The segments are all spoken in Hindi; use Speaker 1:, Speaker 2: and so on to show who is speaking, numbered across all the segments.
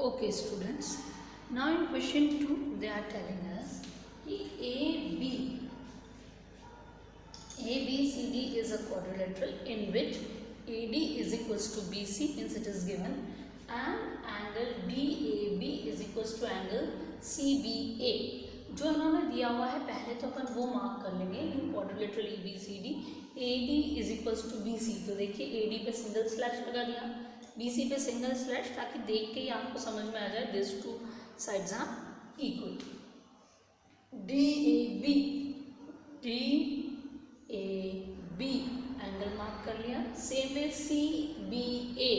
Speaker 1: Okay, students. Now in question 2, they are telling us ABCD is a quadrilateral in which AD is equals to BC, means it is given, and angle DAB is equals to angle CBA. जो इन्होंने दिया हुआ है पहले तो अपन वो मार्क कर लेंगे in quadrilateral ABCD. AD is equals to BC. तो देखिए AD पे सिंगल स्लैश लगा दिया, BC पे सिंगल स्लैश, ताकि देख के ही आपको समझ में आ जाए this two sides are equal. DAB angle mark कर लिया. सेम है CBA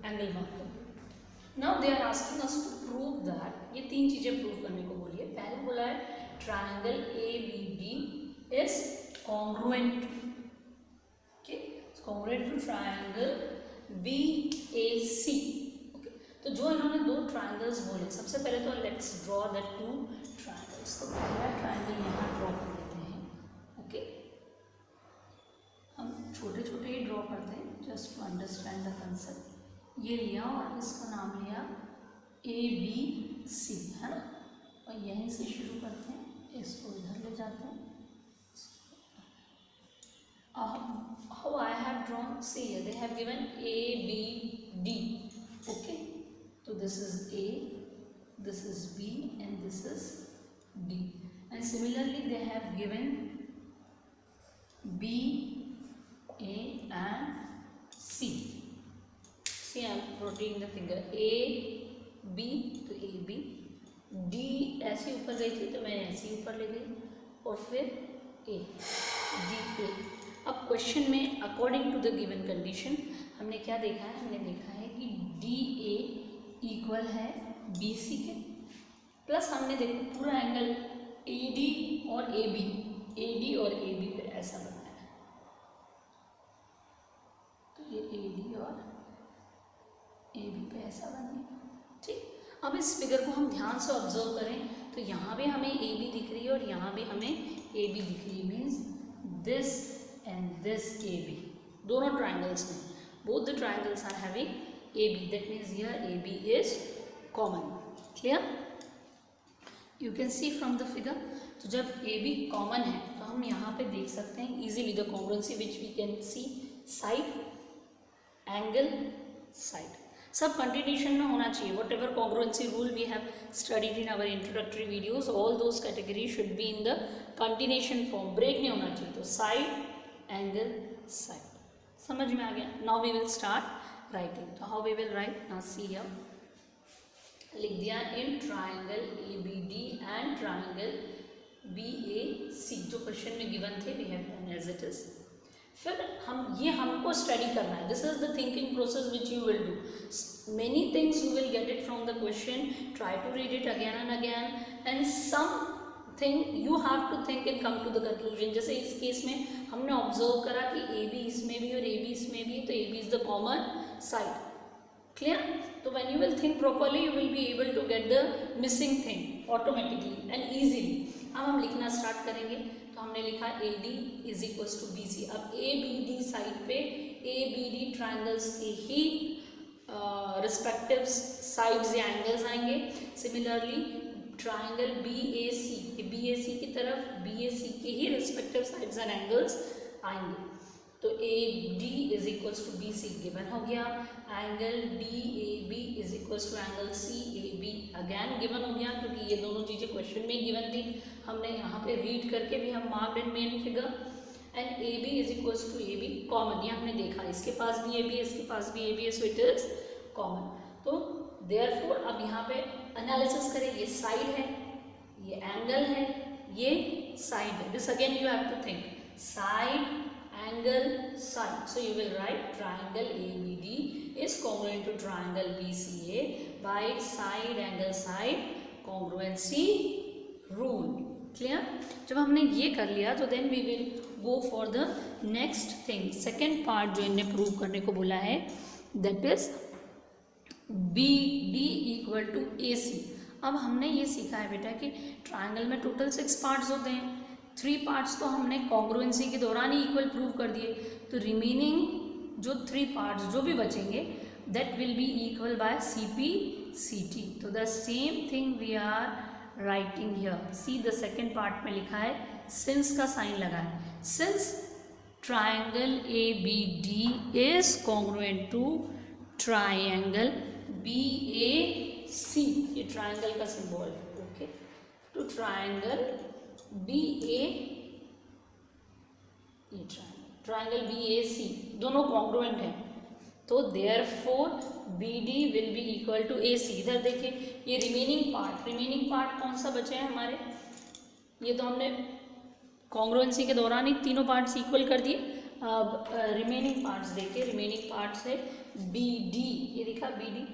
Speaker 1: एंगल मार्क कर लिया. Now they are asking us to prove that, ये तीन चीजें प्रूव करने को बोली है. पहले बोला है triangle ABD is congruent, congruent to triangle BAC. तो जो इन्होंने दो ट्रायंगल्स बोले, सबसे पहले तो let's draw the two triangles. तो पहला ट्रायंगल यहाँ ड्रॉ कर लेते हैं. ओके, हम छोटे छोटे ही ड्रॉ करते हैं just to understand the concept. ये लिया और इसका नाम लिया ABC, है ना, और यहीं से शुरू करते हैं, इसको इधर ले जाते हैं. How I have drawn, see here they have given ABD. Okay, so this is A, this is B, and this is D. And similarly they have given B, A and C. See, I am putting the finger A, B, तो AB, D ऐसे ऊपर गई थी तो मैं ऐसे ऊपर ले गई, और फिर A, D, A. अब क्वेश्चन में according to the given condition हमने क्या देखा है, हमने देखा है कि DA इक्वल है BC के, प्लस हमने देखो पूरा एंगल AD और AB पे ऐसा बनाया है. तो ये AD और AB पे ऐसा बन गया. ठीक, अब इस फिगर को हम ध्यान से ऑब्जर्व करें तो यहाँ भी हमें AB दिख रही है और यहाँ भी हमें AB दिख रही है. Means this and this AB, दोनों triangles में both the triangles are having AB, that means here AB is common. Clear? You can see from the figure. तो जब AB common है तो हम यहाँ पे देख सकते हैं easily the congruency which we can see side, angle, side. सब continuation में होना चाहिए. Whatever congruency rule we have studied in our introductory videos, all those categories should be in the continuation form. Break नहीं होना चाहिए. तो side, एंगल, साइड. समझ में आ गया. Now we will start writing. तो how we will write, now see here, लिख दिया in triangle ABD and triangle BAC, जो क्वेश्चन में गिवन थे we have done as it is. फिर हमको स्टडी करना है. This is the thinking process which you will do. Many things you will get it from the question. Try to read it again and again, and something you have to think and come to the conclusion. जैसे इस केस में हमने ऑब्जर्व करा कि AB इसमें भी और AB इसमें भी, तो AB is the common side. Clear? तो when you will think properly you will be able to get the missing thing automatically and easily. अब हम लिखना स्टार्ट करेंगे. तो हमने लिखा AD is equals to BC. अब ABD साइड पे ABD ट्राइंगल्स के ही रिस्पेक्टिव साइड्स या एंगल्स आएंगे. सिमिलरली ट्राइंगल BAC की तरफ BAC के ही रिस्पेक्टिव साइड्स एंड एंगल्स आएंगे. तो AD is equals to BC given हो गया. Angle DAB is equals to angle CAB again given हो गया, क्योंकि ये दोनों चीज़ें क्वेश्चन में गिवन थी. हमने यहाँ पे रीड करके भी हम marked in main figure. And AB is equals to AB common, ये हमने देखा इसके पास भी AB है, इसके पास भी AB है, सो इट इज कॉमन. तो देयरफॉर अब यहाँ पे एनालिसिस करें. ये साइड है, ये एंगल है, ये साइड है. This again you have to think side, angle, side. So you will write triangle ABD is congruent to triangle BCA by side, angle, side congruency rule. Clear? जब हमने ये कर लिया तो then we will go for the next thing. Second part जो इन्हें प्रूव करने को बोला है, that is BD equal to AC. अब हमने ये सीखा है बेटा कि ट्रायंगल में टोटल 6 पार्ट्स होते हैं. 3 पार्ट्स तो हमने कॉन्ग्रुएंसी के दौरान ही इक्वल प्रूव कर दिए. तो रिमेनिंग जो 3 पार्ट्स जो भी बचेंगे that will be equal by CP/CT। तो the same thing we are writing here. See the second part में लिखा है सिंस का साइन लगा है। Since triangle ABD is congruent to triangle BAC, ये ट्राइंगल का सिंबल है, ओके, टू ट्राइंगल BA, ये ट्राइंगल BAC दोनों कॉन्ग्रुएंट हैं, तो therefore BD will be equal to AC। इधर देखिए ये रिमेनिंग पार्ट कौन सा बचे हैं हमारे, ये तो हमने कॉन्ग्रुएंसी के दौरान ही तीनों पार्ट्स इक्वल कर दिए। अब रिमेनिंग पार्ट्स देखिए, रिमेनिंग पार्ट्स है BD, ये दिखा BD,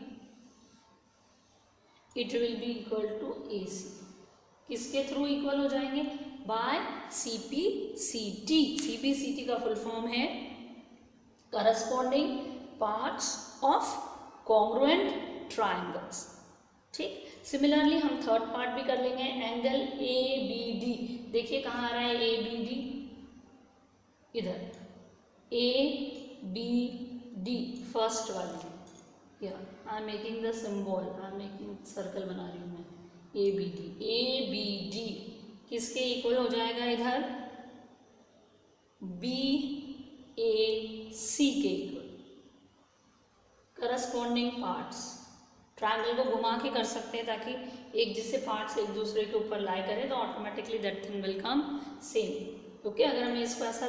Speaker 1: it will be equal to AC। किसके थ्रू इक्वल हो जाएंगे? By CP/CT। CP/CT का फुल फॉर्म है corresponding parts of congruent triangles. ठीक, सिमिलरली हम थर्ड पार्ट भी कर लेंगे, एंगल ABD। देखिए कहाँ आ रहा है ABD, इधर ABD फर्स्ट वाली, I am making the symbol, I am making circle बना रही हूँ मैं। ABD किसके इक्वल हो जाएगा? इधर BAC के इक्वल। करस्पॉन्डिंग पार्ट्स, ट्रायंगल को घुमा के कर सकते हैं ताकि एक जैसे पार्ट्स एक दूसरे के ऊपर लाई करें तो automatically that thing will come same. Okay, अगर मैं इसको ऐसा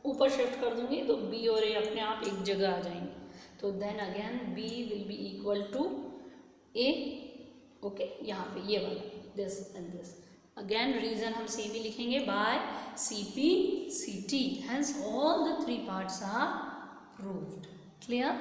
Speaker 1: ऊपर शिफ्ट कर दूंगी तो B और A अपने आप एक जगह आ जाएंगे, तो then again B will be equal to A। Okay, यहाँ पे ये वाला this and this, again reason हम सेम ही लिखेंगे by CP/CT, hence all the 3 parts are proved. Clear?